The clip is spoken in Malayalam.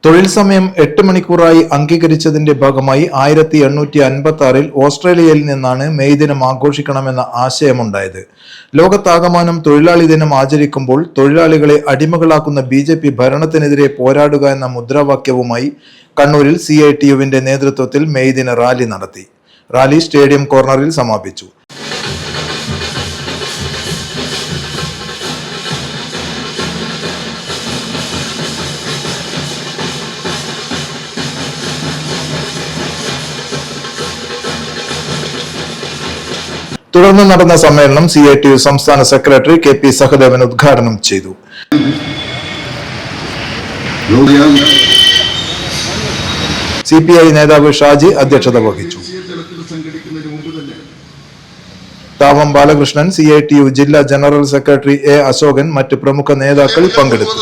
തൊഴിൽ സമയം 8 മണിക്കൂറായി അംഗീകരിച്ചതിന്റെ ഭാഗമായി 1856 ഓസ്ട്രേലിയയിൽ നിന്നാണ് മെയ് ദിനം ആഘോഷിക്കണമെന്ന ആശയമുണ്ടായത്. ലോകത്താകമാനം തൊഴിലാളി ദിനം ആചരിക്കുമ്പോൾ തൊഴിലാളികളെ അടിമകളാക്കുന്ന BJP ഭരണത്തിനെതിരെ പോരാടുക എന്ന മുദ്രാവാക്യവുമായി കണ്ണൂരിൽ CITUവിന്റെ നേതൃത്വത്തിൽ മെയ് ദിന റാലി നടത്തി. റാലി സ്റ്റേഡിയം കോർണറിൽ സമാപിച്ചു. തുടർന്ന് നടന്ന സമ്മേളനം CITU സംസ്ഥാന സെക്രട്ടറി KP സഹദേവൻ ഉദ്ഘാടനം ചെയ്തു. CPI നേതാവ് ഷാജി അധ്യക്ഷത വഹിച്ചു. താവം ബാലകൃഷ്ണൻ, CITU ജില്ലാ ജനറൽ സെക്രട്ടറി A അശോകൻ, മറ്റ് പ്രമുഖ നേതാക്കൾ പങ്കെടുത്തു.